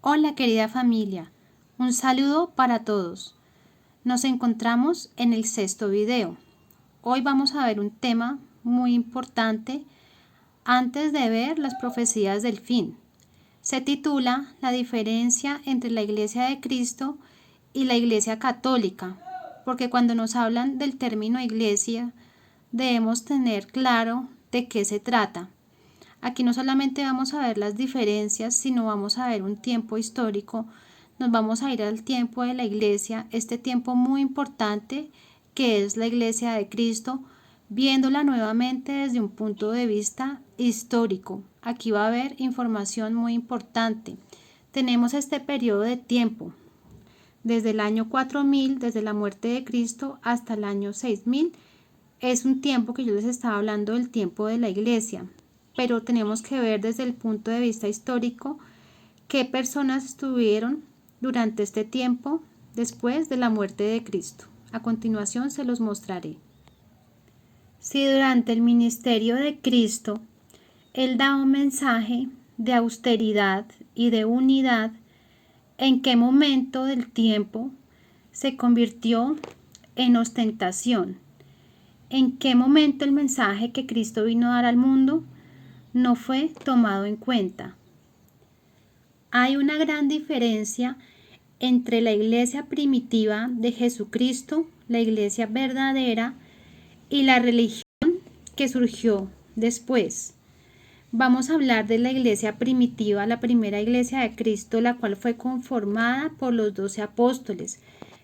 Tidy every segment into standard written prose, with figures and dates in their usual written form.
Hola querida familia, un saludo para todos. Nos encontramos en el sexto video. Hoy vamos a ver un tema muy importante antes de ver las profecías del fin. Se titula La diferencia entre la Iglesia de Cristo y la Iglesia Católica, porque cuando nos hablan del término iglesia debemos tener claro de qué se trata. Aquí no solamente vamos a ver las diferencias, sino vamos a ver un tiempo histórico. Nos vamos a ir al tiempo de la iglesia, este tiempo muy importante que es la iglesia de Cristo, viéndola nuevamente desde un punto de vista histórico. Aquí va a haber información muy importante. Tenemos este periodo de tiempo, desde el año 4000, desde la muerte de Cristo hasta el año 6000. Es un tiempo que yo les estaba hablando del tiempo de la iglesia, pero tenemos que ver desde el punto de vista histórico qué personas estuvieron durante este tiempo después de la muerte de Cristo. A continuación se los mostraré. Si durante el ministerio de Cristo Él da un mensaje de austeridad y de unidad, ¿en qué momento del tiempo se convirtió en ostentación? ¿En qué momento el mensaje que Cristo vino a dar al mundo no fue tomado en cuenta? Hay una gran diferencia entre la iglesia primitiva de Jesucristo, la iglesia verdadera, y la religión que surgió después. Vamos a hablar de la iglesia primitiva, la primera iglesia de Cristo, la cual fue conformada por los 12 apóstoles,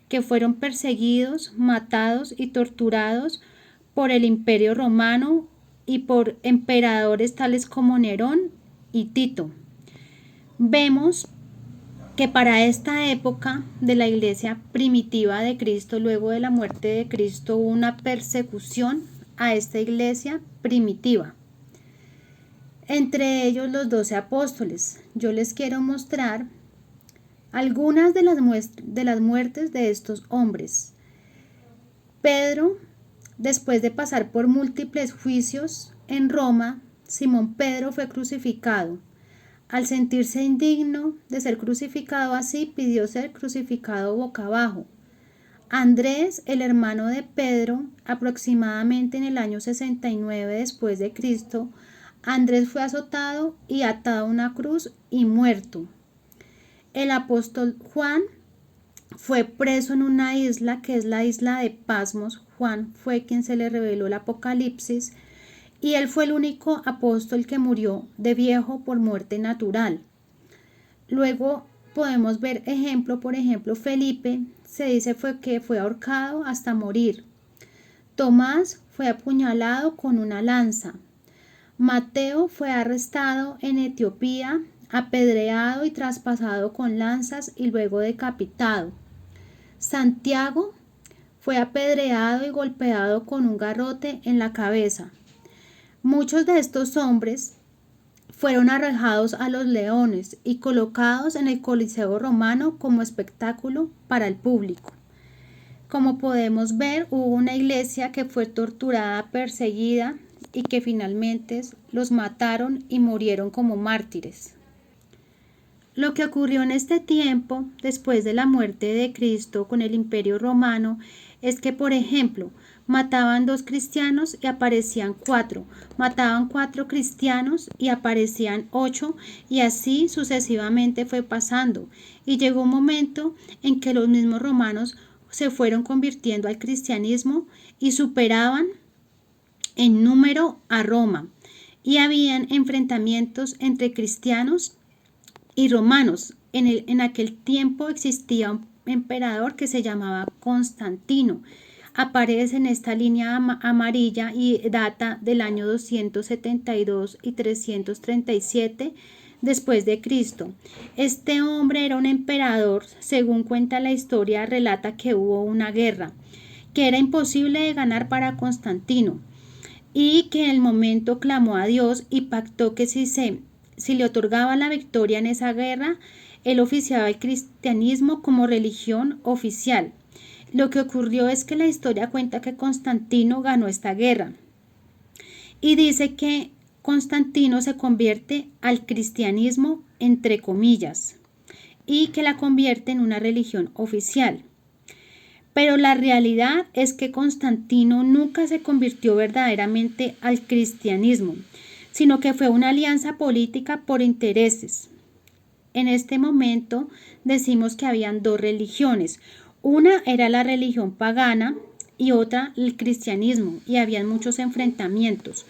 que fueron perseguidos, matados y torturados por el Imperio Romano y por emperadores tales como Nerón y Tito. Vemos que para esta época de la iglesia primitiva de Cristo, luego de la muerte de Cristo, hubo una persecución a esta iglesia primitiva. Entre ellos los 12 apóstoles. Yo les quiero mostrar algunas de las muertes de estos hombres. Pedro, después de pasar por múltiples juicios en Roma, Simón Pedro fue crucificado. Al sentirse indigno de ser crucificado así, pidió ser crucificado boca abajo. Andrés, el hermano de Pedro, aproximadamente en el año 69 después de Cristo, Andrés fue azotado y atado a una cruz y muerto. El apóstol Juan fue preso en una isla que es la isla de Pasmos. Juan fue quien se le reveló el Apocalipsis y él fue el único apóstol que murió de viejo por muerte natural. Luego podemos ver por ejemplo, Felipe se dice que fue ahorcado hasta morir. Tomás fue apuñalado con una lanza. Mateo fue arrestado en Etiopía, apedreado y traspasado con lanzas y luego decapitado. Santiago fue apedreado y golpeado con un garrote en la cabeza. Muchos de estos hombres fueron arrojados a los leones y colocados en el Coliseo romano como espectáculo para el público. Como podemos ver, hubo una iglesia que fue torturada, perseguida y que finalmente los mataron y murieron como mártires. Lo que ocurrió en este tiempo, después de la muerte de Cristo con el Imperio Romano, es que, por ejemplo, mataban 2 cristianos y aparecían 4, mataban 4 cristianos y aparecían 8, y así sucesivamente fue pasando. Y llegó un momento en que los mismos romanos se fueron convirtiendo al cristianismo y superaban en número a Roma. Y habían enfrentamientos entre cristianos y romanos. En aquel tiempo existía un emperador que se llamaba Constantino. Aparece en esta línea amarilla y data del año 272 y 337 después de Cristo. Este hombre era un emperador. Según cuenta la historia, relata que hubo una guerra que era imposible de ganar para Constantino y que en el momento clamó a Dios y pactó que si le otorgaba la victoria en esa guerra, él oficiaba el cristianismo como religión oficial. Lo que ocurrió es que la historia cuenta que Constantino ganó esta guerra y dice que Constantino se convierte al cristianismo entre comillas. y que la convierte en una religión oficial. Pero la realidad es que Constantino nunca se convirtió verdaderamente al cristianismo, sino que fue una alianza política por intereses. En este momento decimos que habían dos religiones. Una era la religión pagana y otra el cristianismo, y habían muchos enfrentamientos.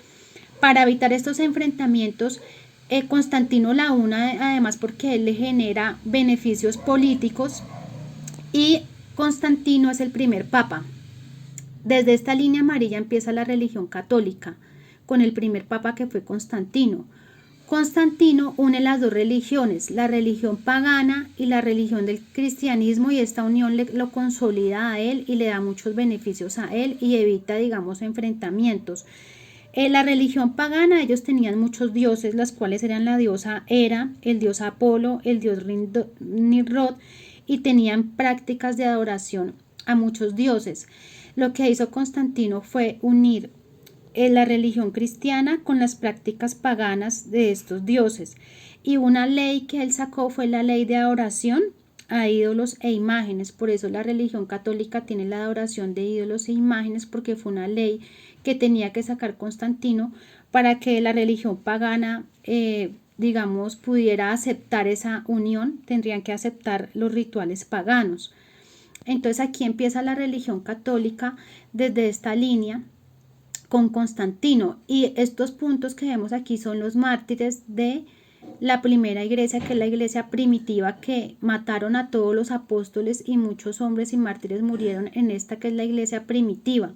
Para evitar estos enfrentamientos, Constantino la une además porque él le genera beneficios políticos y Constantino es el primer papa. Desde esta línea amarilla empieza la religión católica, con el primer papa que fue Constantino. Constantino une las dos religiones, la religión pagana y la religión del cristianismo, y esta unión lo consolida a él y le da muchos beneficios a él y evita, digamos, enfrentamientos. La religión pagana, ellos tenían muchos dioses, las cuales eran la diosa Hera, el dios Apolo, el dios Nimrod, y tenían prácticas de adoración a muchos dioses. Lo que hizo Constantino fue unir la religión cristiana con las prácticas paganas de estos dioses. Y una ley que él sacó fue la ley de adoración a ídolos e imágenes. Por eso la religión católica tiene la adoración de ídolos e imágenes, porque fue una ley que tenía que sacar Constantino para que la religión pagana, digamos, pudiera aceptar esa unión. Tendrían que aceptar los rituales paganos. Entonces aquí empieza la religión católica desde esta línea con Constantino, y estos puntos que vemos aquí son los mártires de la primera iglesia, que es la iglesia primitiva, que mataron a todos los apóstoles y muchos hombres y mártires murieron en esta que es la iglesia primitiva.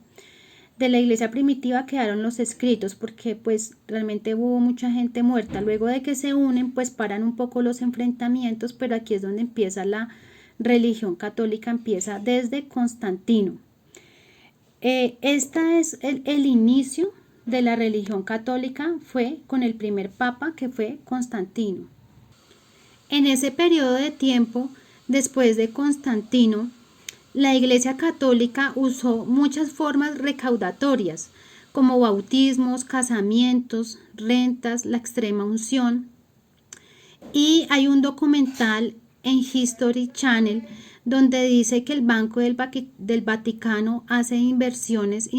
De la iglesia primitiva quedaron los escritos, porque pues realmente hubo mucha gente muerta. Luego de que se unen, pues paran un poco los enfrentamientos, pero aquí es donde empieza la religión católica, empieza desde Constantino. Este es el inicio de la religión católica, fue con el primer papa, que fue Constantino. En ese periodo de tiempo, después de Constantino, la Iglesia Católica usó muchas formas recaudatorias, como bautismos, casamientos, rentas, la extrema unción. Y hay un documental en History Channel donde dice que el Banco del Vaticano hace inversiones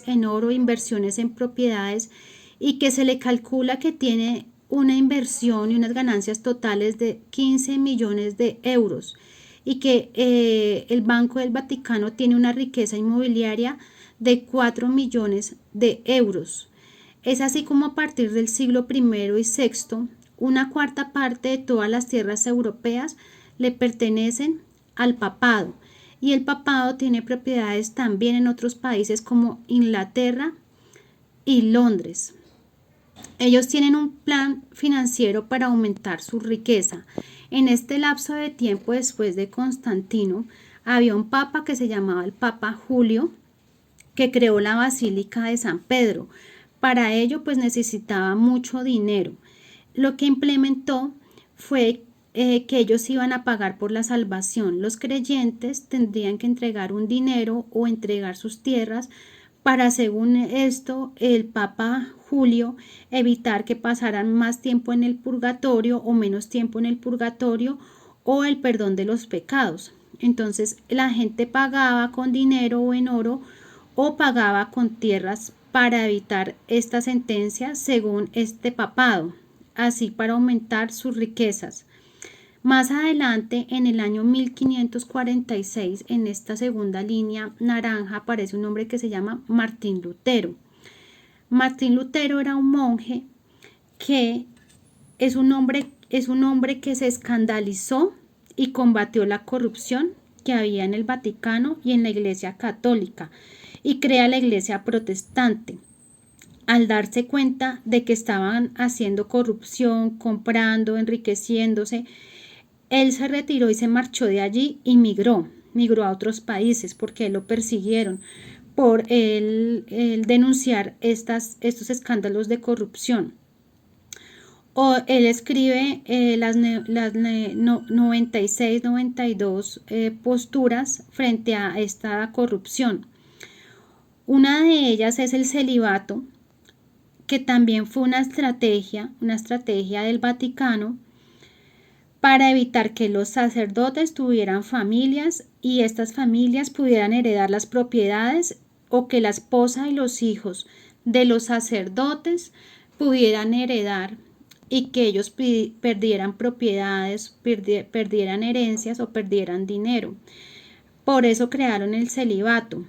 en oro, inversiones en propiedades, y que se le calcula que tiene una inversión y unas ganancias totales de 15 millones de euros, y que el Banco del Vaticano tiene una riqueza inmobiliaria de 4 millones de euros. Es así como a partir del siglo I y VI, una cuarta parte de todas las tierras europeas le pertenecen al papado, y el papado tiene propiedades también en otros países como Inglaterra y Londres. Ellos tienen un plan financiero para aumentar su riqueza. En este lapso de tiempo después de Constantino, había un papa que se llamaba el Papa Julio, que creó la Basílica de San Pedro. Para ello, pues necesitaba mucho dinero. Lo que implementó fue que ellos iban a pagar por la salvación. Los creyentes tendrían que entregar un dinero o entregar sus tierras para, según esto, el Papa Julio evitar que pasaran más tiempo en el purgatorio o menos tiempo en el purgatorio, o el perdón de los pecados. Entonces la gente pagaba con dinero o en oro, o pagaba con tierras para evitar esta sentencia, según este papado, así para aumentar sus riquezas. Más adelante, en el año 1546, en esta segunda línea naranja aparece un hombre que se llama Martín Lutero. Martín Lutero era un monje que es un hombre que se escandalizó y combatió la corrupción que había en el Vaticano y en la Iglesia Católica, y crea la Iglesia Protestante. Al darse cuenta de que estaban haciendo corrupción, comprando, enriqueciéndose, él se retiró y se marchó de allí y migró a otros países, porque lo persiguieron por el denunciar estos escándalos de corrupción. O él escribe las 96, 92 posturas frente a esta corrupción. Una de ellas es el celibato, que también fue una estrategia del Vaticano para evitar que los sacerdotes tuvieran familias y estas familias pudieran heredar las propiedades, o que la esposa y los hijos de los sacerdotes pudieran heredar y que ellos perdieran propiedades, perdieran herencias o perdieran dinero. Por eso crearon el celibato,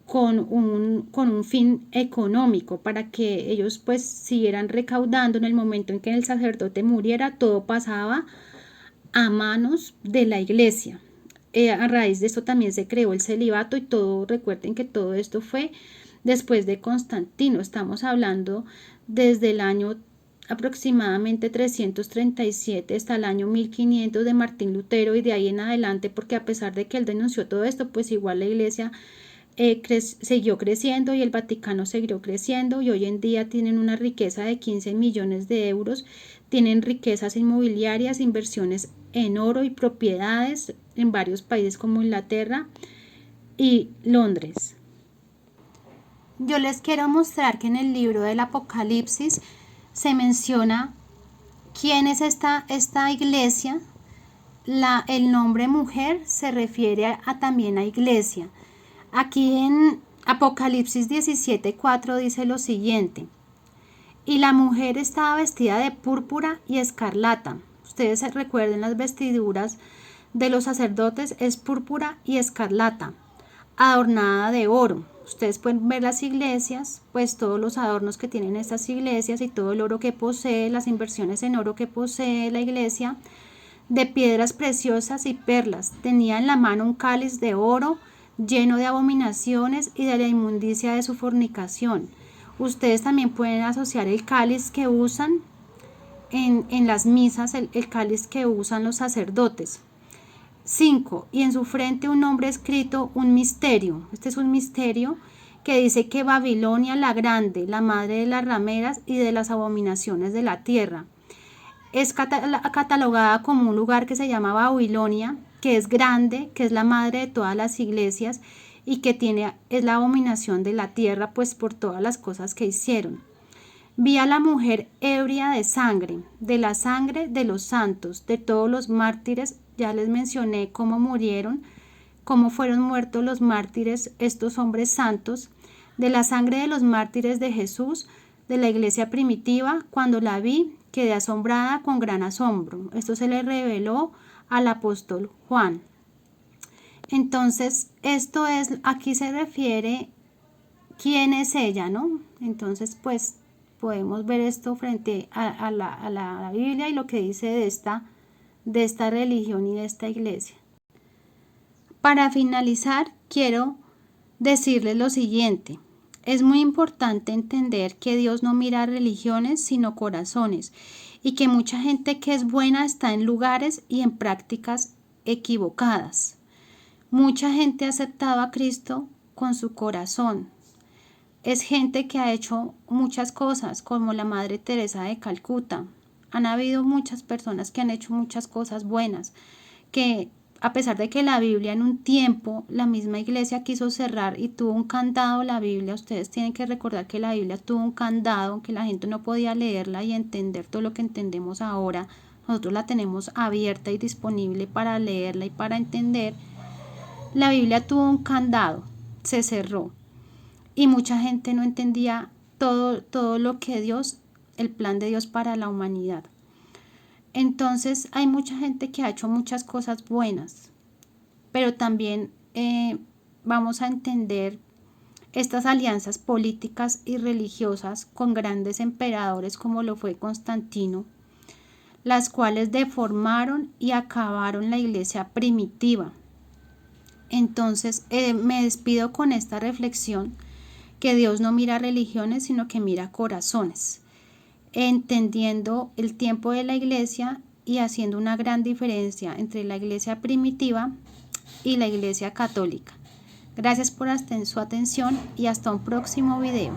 con un fin económico, para que ellos pues siguieran recaudando. En el momento en que el sacerdote muriera, todo pasaba a manos de la iglesia. A raíz de esto también se creó el celibato, y todo, recuerden que todo esto fue después de Constantino. Estamos hablando desde el año aproximadamente 337 hasta el año 1500 de Martín Lutero, y de ahí en adelante, porque a pesar de que él denunció todo esto, pues igual la iglesia siguió creciendo y el Vaticano siguió creciendo, y hoy en día tienen una riqueza de 15 millones de euros, tienen riquezas inmobiliarias, inversiones en oro y propiedades en varios países como Inglaterra y Londres. Yo les quiero mostrar que en el libro del Apocalipsis se menciona quién es esta iglesia. El nombre mujer se refiere también a iglesia. Aquí en Apocalipsis 17:4 dice lo siguiente: y la mujer estaba vestida de púrpura y escarlata. Ustedes recuerden, las vestiduras de los sacerdotes es púrpura y escarlata, adornada de oro. Ustedes pueden ver las iglesias, pues todos los adornos que tienen estas iglesias y todo el oro que posee, las inversiones en oro que posee la iglesia, de piedras preciosas y perlas. Tenía en la mano un cáliz de oro lleno de abominaciones y de la inmundicia de su fornicación. Ustedes también pueden asociar el cáliz que usan en las misas, el cáliz que usan los sacerdotes. 5. Y en su frente un nombre escrito, un misterio. Este es un misterio que dice que Babilonia la grande, la madre de las rameras y de las abominaciones de la tierra, es catalogada como un lugar que se llama Babilonia, que es grande, que es la madre de todas las iglesias y que es la abominación de la tierra, pues por todas las cosas que hicieron. Vi a la mujer ebria de sangre, de la sangre de los santos, de todos los mártires. Ya les mencioné cómo murieron, cómo fueron muertos los mártires, estos hombres santos, de la sangre de los mártires de Jesús, de la iglesia primitiva. Cuando la vi, quedé asombrada con gran asombro. Esto se le reveló al apóstol Juan. Entonces, aquí se refiere quién es ella, ¿no? Entonces, pues podemos ver esto frente a la Biblia y lo que dice de esta religión y de esta iglesia. Para finalizar, quiero decirles lo siguiente. Es muy importante entender que Dios no mira religiones, sino corazones, y que mucha gente que es buena está en lugares y en prácticas equivocadas. Mucha gente ha aceptado a Cristo con su corazón. Es gente que ha hecho muchas cosas, como la Madre Teresa de Calcuta. Han habido muchas personas que han hecho muchas cosas buenas, que a pesar de que la Biblia en un tiempo, la misma iglesia quiso cerrar y tuvo un candado la Biblia. Ustedes tienen que recordar que la Biblia tuvo un candado, que la gente no podía leerla y entender todo lo que entendemos ahora. Nosotros la tenemos abierta y disponible para leerla y para entender. La Biblia tuvo un candado, se cerró, y mucha gente no entendía todo lo que el plan de Dios para la humanidad. Entonces hay mucha gente que ha hecho muchas cosas buenas, pero también vamos a entender estas alianzas políticas y religiosas con grandes emperadores como lo fue Constantino, las cuales deformaron y acabaron la iglesia primitiva. Entonces me despido con esta reflexión, que Dios no mira religiones, sino que mira corazones, entendiendo el tiempo de la iglesia y haciendo una gran diferencia entre la iglesia primitiva y la iglesia católica. Gracias por su atención y hasta un próximo video.